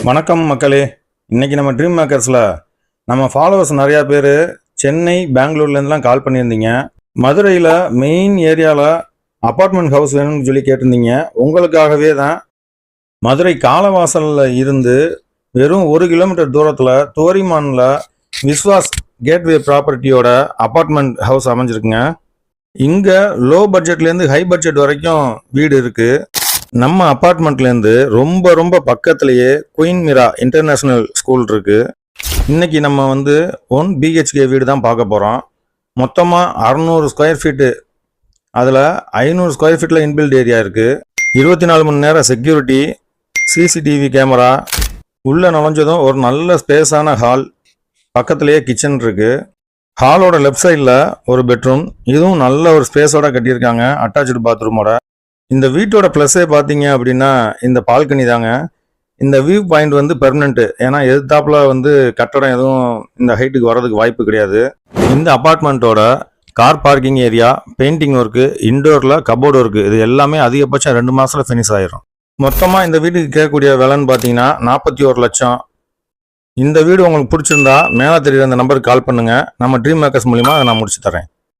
வணக்கம் மக்களே. இன்னைக்கு நம்ம ட்ரீம் மேக்கர்ஸில் நம்ம ஃபாலோவர்ஸ் நிறையா பேர் சென்னை பெங்களூர்லேருந்துலாம் கால் பண்ணியிருந்தீங்க. மதுரையில் மெயின் ஏரியாவில் அப்பார்ட்மெண்ட் ஹவுஸ் வேணும்னு சொல்லி கேட்டிருந்தீங்க. உங்களுக்காகவே தான் மதுரை காலவாசலில் இருந்து வெறும் 1 கிலோமீட்டர் தூரத்தில் தோரிமானில் விஸ்வாஸ் கேட்வே ப்ராப்பர்ட்டியோட அப்பார்ட்மெண்ட் ஹவுஸ் அமைஞ்சிருக்குங்க. இங்கே லோ பட்ஜெட்லேருந்து ஹை பட்ஜெட் வரைக்கும் வீடு இருக்குது. நம்ம அப்பார்ட்மெண்ட்லேருந்து ரொம்ப பக்கத்துலேயே குயின் மிரா இன்டர்நேஷ்னல் ஸ்கூல் இருக்குது. இன்றைக்கி நம்ம 1 BHK வீடு தான் பார்க்க போகிறோம். மொத்தமாக 600 ஸ்கொயர் ஃபீட்டு, அதில் 500 ஸ்கொயர் ஃபீட்டில் இன்பில்ட் ஏரியா இருக்குது. 24 மணி நேரம் செக்யூரிட்டி, CCTV கேமரா. உள்ளே நுழைஞ்சதும் ஒரு நல்ல ஸ்பேஸான ஹால், பக்கத்துலேயே கிச்சன் இருக்குது. ஹாலோட லெஃப்ட் சைடில் ஒரு பெட்ரூம், இதுவும் நல்ல ஒரு ஸ்பேஸோட கட்டியிருக்காங்க, அட்டாச்சு பாத்ரூமோட. இந்த வீட்டோட ப்ளஸ்ஸே பார்த்தீங்க அப்படின்னா இந்த பால்கனி தாங்க. இந்த வியூ பாயிண்ட் பெர்மனெண்ட்டு, ஏன்னா எதிர்த்தாப்பில் கட்டடம் எதுவும் இந்த ஹைட்டுக்கு வர்றதுக்கு வாய்ப்பு கிடையாது. இந்த அப்பார்ட்மெண்ட்டோட car parking area, painting work, இன்டோரில் கபோர்டு ஒர்க்கு, இது எல்லாமே அதிகபட்சம் 2 மாதத்தில் ஃபினிஷ் ஆயிரும். மொத்தமாக இந்த வீட்டுக்கு கேட்கக்கூடிய விலைன்னு பார்த்தீங்கன்னா 41 லட்சம். இந்த வீடு உங்களுக்கு பிடிச்சிருந்தா மேலே தெரியுற அந்த நம்பருக்கு கால் பண்ணுங்கள். நம்ம ட்ரீம் மேக்கர்ஸ் மூலிமா அதை நான் முடிச்சு தரேன்.